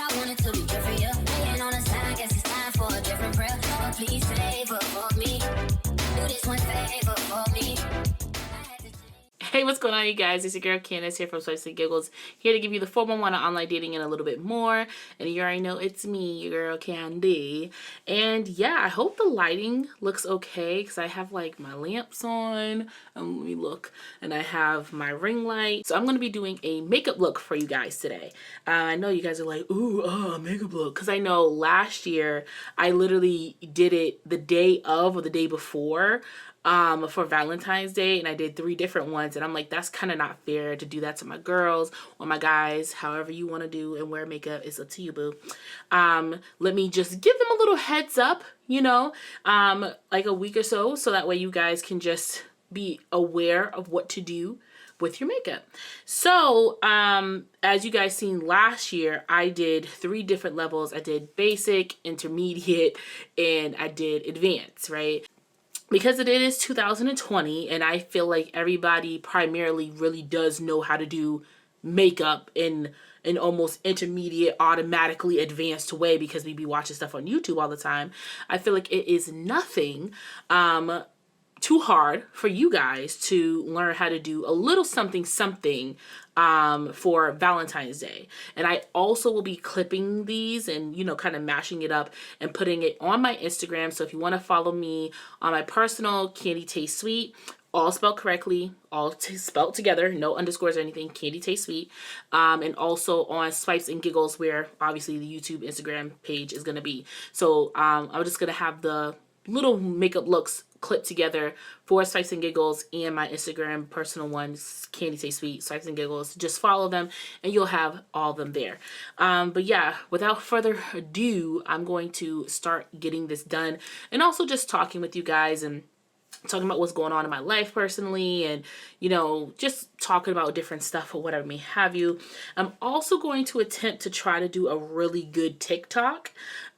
I wanted to be good for you. Waiting on a sign, guess it's time for a different prayer. But please favor for me. Do this one favor for me. Hey, what's going on, you guys? It's your girl Candace here from Swipes and Giggles, here to give you the 411 on online dating and a little bit more. And you already know it's me, your girl Candy. And yeah, I hope the lighting looks okay because I have like my lamps on. Let me look. And I have my ring light. So I'm going to be doing a makeup look for you guys today. I know you guys are like, ooh, makeup look. Because I know last year I literally did it the day of or the day before for Valentine's Day, and I did 3 different ones, and I'm like, that's kind of not fair to do that to my girls or my guys. However you want to do and wear makeup, it's up to you, boo. Let me just give them a little heads up, you know, like a week or so that way you guys can just be aware of what to do with your makeup. So as you guys seen last year, I did 3 different levels. I did basic, intermediate, and I did advanced, right? Because it is 2020 and I feel like everybody primarily really does know how to do makeup in an almost intermediate, automatically advanced way because we be watching stuff on YouTube all the time. I feel like it is nothing too hard for you guys to learn how to do a little something for Valentine's Day. And I also will be clipping these and, you know, kind of mashing it up and putting it on my Instagram. So if you want to follow me on my personal, Candy Taste Sweet, all spelled correctly, all spelled together, no underscores or anything, Candy Taste Sweet. And also on Swipes and Giggles, where obviously the YouTube, Instagram page is going to be. So I'm just going to have the little makeup looks clipped together for Swipes and Giggles and my Instagram personal ones, Candy Taste Sweet, Swipes and Giggles. Just follow them and you'll have all of them there. But yeah, without further ado, I'm going to start getting this done and also just talking with you guys and talking about what's going on in my life personally and, you know, just talking about different stuff or whatever may have you. I'm also going to attempt to try to do a really good TikTok.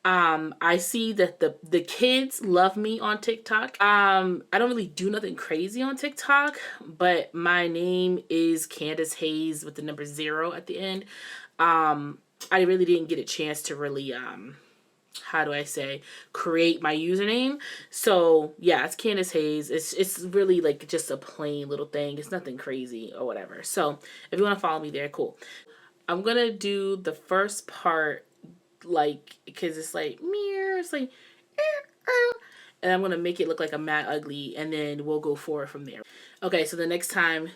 I see that the kids love me on TikTok. I don't really do nothing crazy on TikTok, but my name is Candace Hayes with the number 0 at the end. I really didn't get a chance to really, how do I say, create my username. So yeah, it's Candace Hayes. It's really like just a plain little thing. It's nothing crazy or whatever. So if you want to follow me there, cool. I'm gonna do the first part like, because it's like mirror, it's like and I'm gonna make it look like a matte ugly, and then we'll go forward from there. Okay, so the next time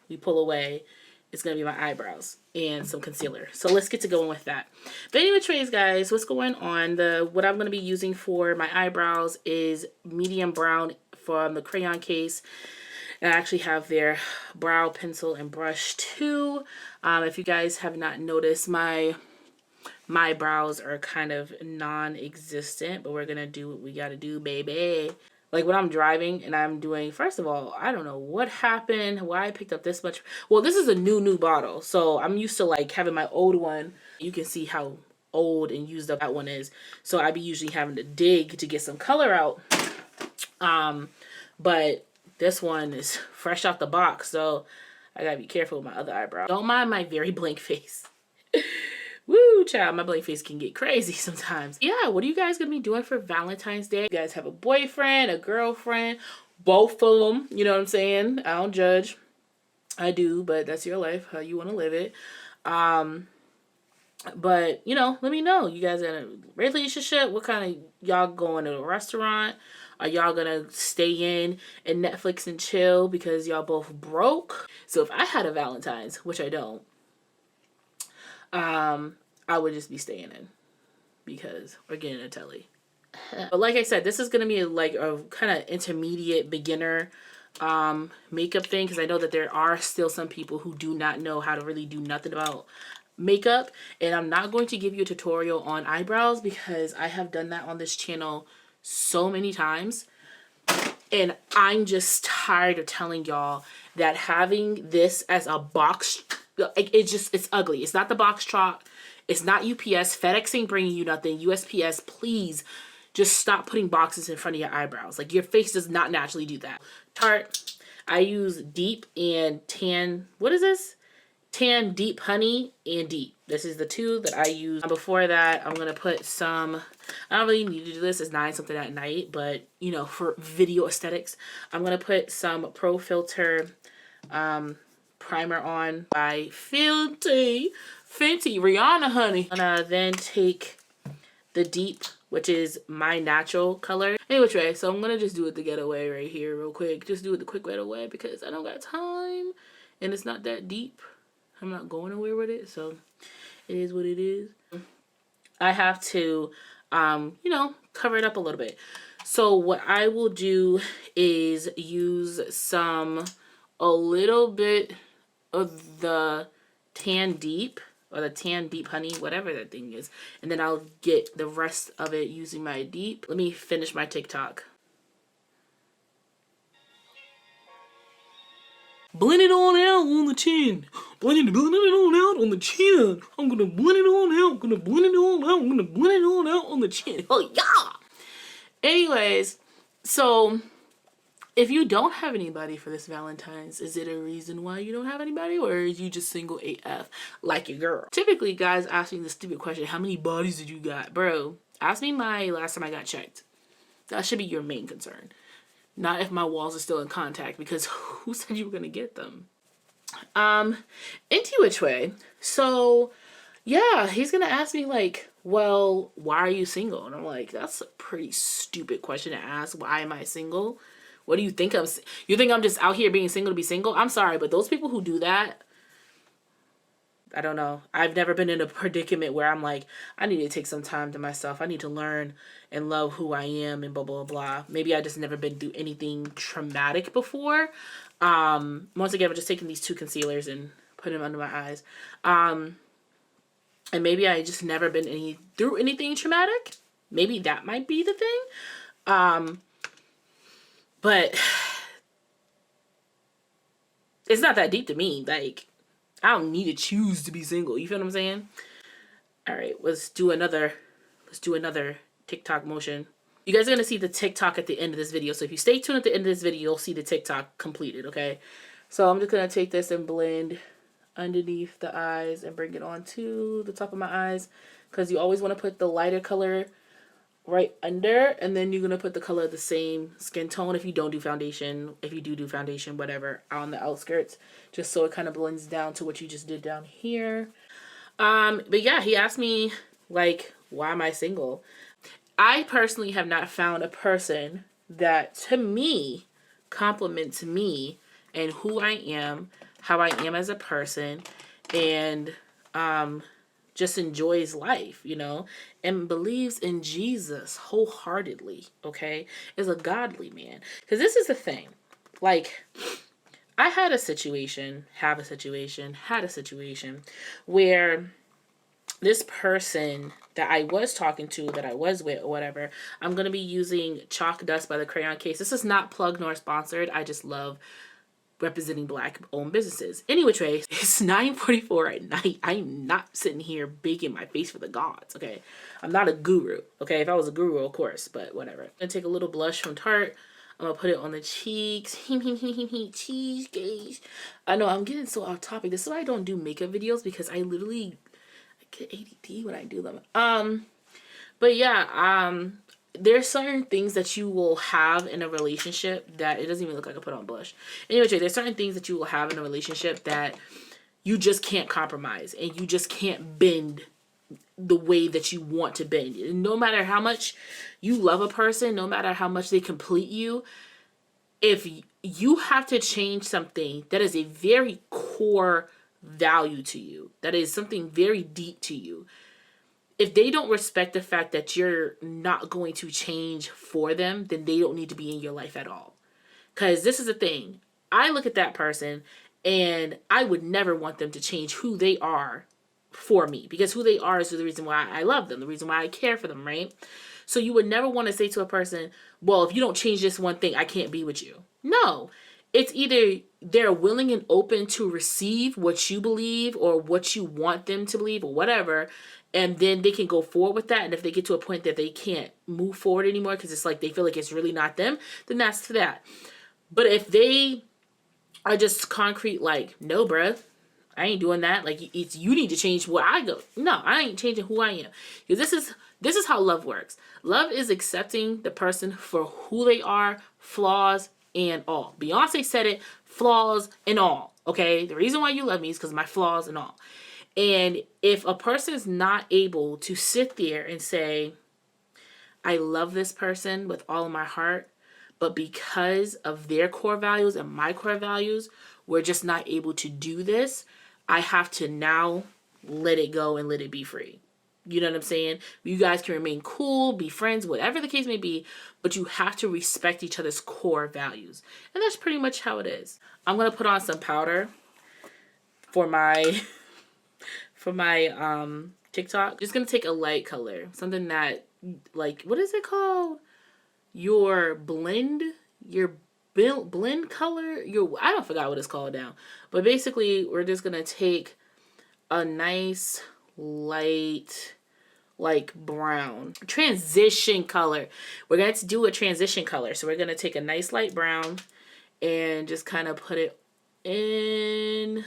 we pull away, it's gonna be my eyebrows and some concealer. So let's get to going with that. But anyways, guys, what's going on? What I'm gonna be using for my eyebrows is medium brown from the crayon case. And I actually have their brow pencil and brush too. If you guys have not noticed, my brows are kind of non-existent, but we're gonna do what we gotta do, baby. Like when I'm driving and I'm doing, first of all, I don't know what happened, why I picked up this much. Well, this is a new bottle, so I'm used to like having my old one. You can see how old and used up that one is. So I be usually having to dig to get some color out. But this one is fresh out the box, so I gotta be careful with my other eyebrow. Don't mind my very blank face. Woo, child, my blank face can get crazy sometimes. Yeah, what are you guys gonna be doing for Valentine's Day? You guys have a boyfriend, a girlfriend, both of them, you know what I'm saying? I don't judge. I do, but that's your life, how you want to live it. But, you know, let me know. You guys in a relationship? What kind of, y'all going to a restaurant? Are y'all gonna stay in and Netflix and chill because y'all both broke? So if I had a Valentine's, which I don't, I would just be staying in because we're getting a telly. But like I said, this is gonna be like a kind of intermediate beginner makeup thing, because I know that there are still some people who do not know how to really do nothing about makeup, and I'm not going to give you a tutorial on eyebrows because I have done that on this channel so many times, and I'm just tired of telling y'all that having this as a box, it's ugly. It's not the box truck. It's not UPS. FedEx ain't bringing you nothing. USPS, please just stop putting boxes in front of your eyebrows. Like, your face does not naturally do that. Tarte, I use Deep and Tan, what is this? Tan Deep Honey and Deep. This is the two that I use. Before that, I'm going to put some, I don't really need to do this. It's 9 something at night, but you know, for video aesthetics, I'm going to put some Pro Filter primer on by Fenty Rihanna, honey. And then take the Deep, which is my natural color. Anyway, so I'm gonna just do it the getaway right here real quick. Just do it the quick getaway because I don't got time and it's not that deep. I'm not going nowhere with it, so it is what it is. I have to, you know, cover it up a little bit. So what I will do is use a little bit of the Tan Deep, or the Tan Deep Honey, whatever that thing is. And then I'll get the rest of it using my Deep. Let me finish my TikTok. Blend it on out on the chin. Blend it on out on the chin. I'm gonna blend it on out. I'm gonna blend it on out. I'm gonna blend it on out on the chin. Oh yeah. Anyways, so if you don't have anybody for this Valentine's, is it a reason why you don't have anybody, or is you just single AF like your girl? Typically, guys ask me the stupid question, how many bodies did you got? Bro, ask me my last time I got checked. That should be your main concern. Not if my walls are still in contact, because who said you were going to get them? Into which way? So, yeah, he's going to ask me like, well, why are you single? And I'm like, that's a pretty stupid question to ask. Why am I single? What do you think you think I'm just out here being single to be single? I'm sorry, but those people who do that, I don't know. I've never been in a predicament where I'm like, I need to take some time to myself. I need to learn and love who I am and blah, blah, blah. Maybe I just never been through anything traumatic before. Once again, I'm just taking these 2 concealers and putting them under my eyes. And maybe I just never been through anything traumatic. Maybe that might be the thing. But it's not that deep to me. Like, I don't need to choose to be single. You feel what I'm saying? All right, let's do another TikTok motion. You guys are going to see the TikTok at the end of this video. So if you stay tuned at the end of this video, you'll see the TikTok completed, okay? So I'm just going to take this and blend underneath the eyes and bring it onto the top of my eyes, because you always want to put the lighter color right under, and then you're going to put the color of the same skin tone if you don't do foundation. If you do foundation, whatever, on the outskirts, just so it kind of blends down to what you just did down here. But yeah, he asked me like, why am I single? I personally have not found a person that to me compliments me and who I am, how I am as a person, and just enjoys life, you know, and believes in Jesus wholeheartedly, okay, is a godly man. Because this is the thing, like, I had a situation where this person that I was talking to, that I was with or whatever, I'm going to be using Chalk Dust by the Crayon Case. This is not plug nor sponsored. I just love representing Black owned businesses. Anyway, it's 9:44 at night. I'm not sitting here baking my face for the gods, okay? I'm not a guru, okay? If I was a guru, of course, but whatever. I'm gonna take a little blush from Tarte. I'm gonna put it on the cheeks. Cheese gaze. I know I'm getting so off topic. This is why I don't do makeup videos, because I get ADD when I do them. But yeah, there's certain things that you will have in a relationship that it doesn't even look like I put on blush. Anyway, there's certain things that you will have in a relationship that you just can't compromise, and you just can't bend the way that you want to bend. No matter how much you love a person, no matter how much they complete you, if you have to change something that is a very core value to you, that is something very deep to you, if they don't respect the fact that you're not going to change for them, then they don't need to be in your life at all. Because this is the thing. I look at that person and I would never want them to change who they are for me. Because who they are is the reason why I love them, the reason why I care for them, right? So you would never want to say to a person, well, if you don't change this one thing, I can't be with you. No. It's either they're willing and open to receive what you believe or what you want them to believe or whatever, and then they can go forward with that. And if they get to a point that they can't move forward anymore because it's like they feel like it's really not them, then that's that. But if they are just concrete like, no, bruh, I ain't doing that. Like, it's you need to change what I go. No, I ain't changing who I am. Because this is how love works. Love is accepting the person for who they are, flaws and all. Beyonce said it, flaws and all. Okay? The reason why you love me is because of my flaws and all. And if a person is not able to sit there and say, I love this person with all of my heart, but because of their core values and my core values, we're just not able to do this, I have to now let it go and let it be free. You know what I'm saying? You guys can remain cool, be friends, whatever the case may be, but you have to respect each other's core values. And that's pretty much how it is. I'm going to put on some powder for my TikTok. Just going to take a light color, something that, like, what is it called? Your blend color, I don't forgot what it's called now, but basically we're just gonna take a nice light, like brown transition color. We're going to do a transition color, so we're gonna take a nice light brown and just kind of put it in.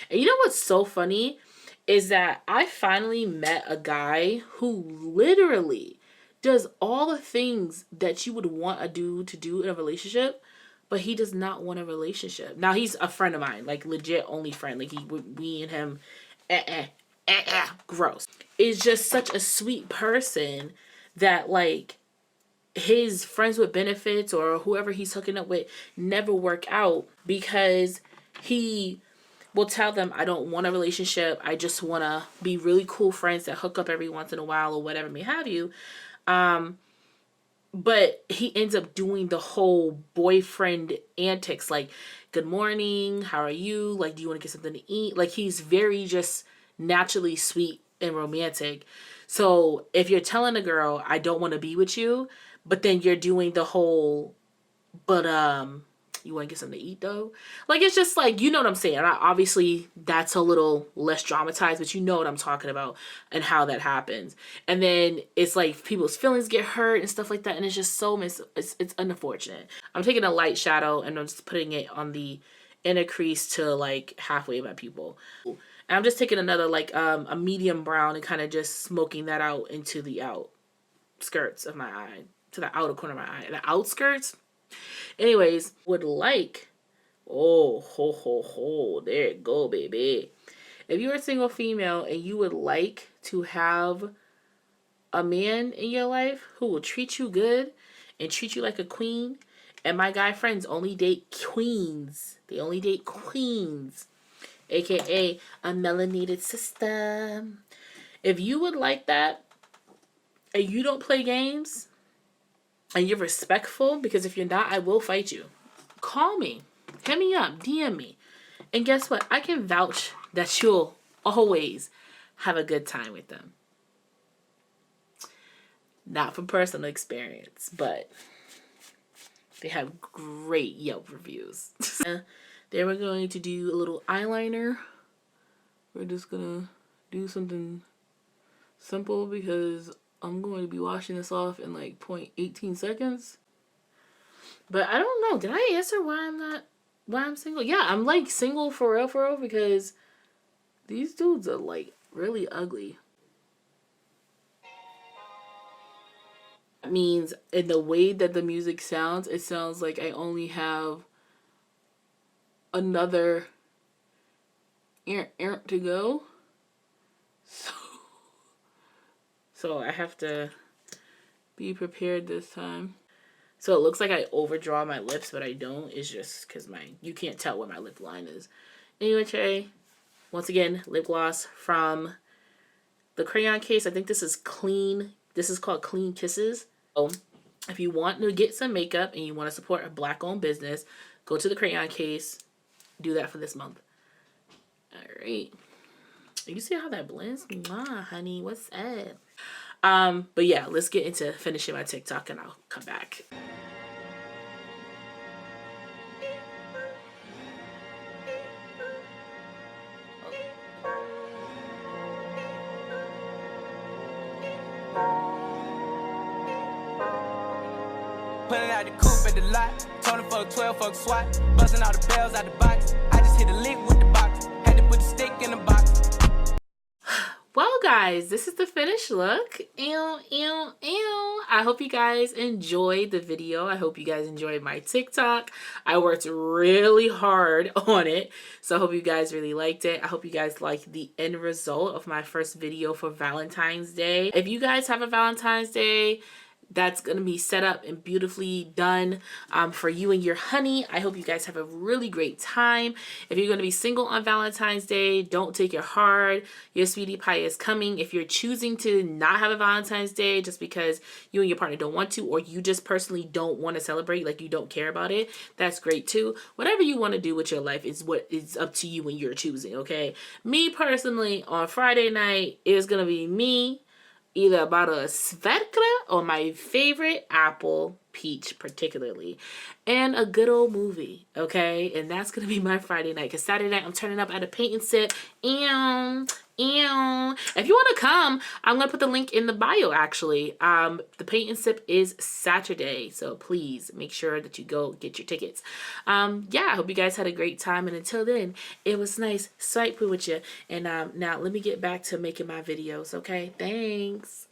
And you know what's so funny is that I finally met a guy who literally does all the things that you would want a dude to do in a relationship, but he does not want a relationship. Now, he's a friend of mine, like legit only friend. Like we and him, gross. Is just such a sweet person that like his friends with benefits or whoever he's hooking up with never work out because he will tell them, I don't want a relationship. I just want to be really cool friends that hook up every once in a while or whatever may have you. But he ends up doing the whole boyfriend antics, like, good morning, how are you? Like, do you want to get something to eat? Like, he's very just naturally sweet and romantic. So if you're telling a girl, I don't want to be with you, but then you're doing the whole, but, you want to get something to eat though? Like, it's just like, you know what I'm saying? Obviously, that's a little less dramatized, but you know what I'm talking about and how that happens. And then it's like people's feelings get hurt and stuff like that. And it's just so it's unfortunate. I'm taking a light shadow and I'm just putting it on the inner crease to like halfway of my pupil. And I'm just taking another like a medium brown and kind of just smoking that out into the outskirts of my eye, to the outer corner of my eye. And the outskirts, anyways, would like, oh, ho, there it go, baby. If you're a single female and you would like to have a man in your life who will treat you good and treat you like a queen, and my guy friends only date queens. They only date queens, aka a melanated sister. If you would like that and you don't play games, and you're respectful, because if you're not, I will fight you. Call me. Hit me up. DM me. And guess what? I can vouch that you'll always have a good time with them. Not from personal experience, but they have great Yelp reviews. Then we're going to do a little eyeliner. We're just going to do something simple because I'm going to be washing this off in like 0.18 seconds. But I don't know. Did I answer why I'm single? Yeah, I'm like single for real, because these dudes are like really ugly. That means in the way that the music sounds, it sounds like I only have another to go. So I have to be prepared this time. So it looks like I overdraw my lips, but I don't. It's just because you can't tell where my lip line is. Anyway, Trey, once again, lip gloss from the crayon case. I think this is clean. This is called Clean Kisses. So if you want to get some makeup and you want to support a Black-owned business, go to the crayon case. Do that for this month. All right. You see how that blends? Mwah, honey, what's up? But yeah, let's get into finishing my TikTok and I'll come back. Pulling out the coupe at the lot, Tony fuck 12 fuck SWAT, busting all the bells out the box. I just hit a lick with the box, had to put stick in the box. Well, guys, this is the finished look. Ew, ew, ew. I hope you guys enjoyed the video. I hope you guys enjoyed my TikTok. I worked really hard on it, so I hope you guys really liked it. I hope you guys like the end result of my first video for Valentine's Day. If you guys have a Valentine's Day that's going to be set up and beautifully done for you and your honey, I hope you guys have a really great time. If you're going to be single on Valentine's Day, don't take it hard. Your sweetie pie is coming. If you're choosing to not have a Valentine's Day just because you and your partner don't want to, or you just personally don't want to celebrate, like you don't care about it, that's great too. Whatever you want to do with your life is what is up to you when you're choosing, okay? Me personally, on Friday night, it's going to be me either about a svedka or my favorite apple, peach particularly, and a good old movie, okay? And that's gonna be my Friday night, because Saturday night I'm turning up at a paint and sip. Ew. If you want to come, I'm gonna put the link in the bio. Actually, the paint and sip is Saturday, so please make sure that you go get your tickets. Yeah, I hope you guys had a great time, and until then, it was nice swiping with you. And now let me get back to making my videos, okay? Thanks.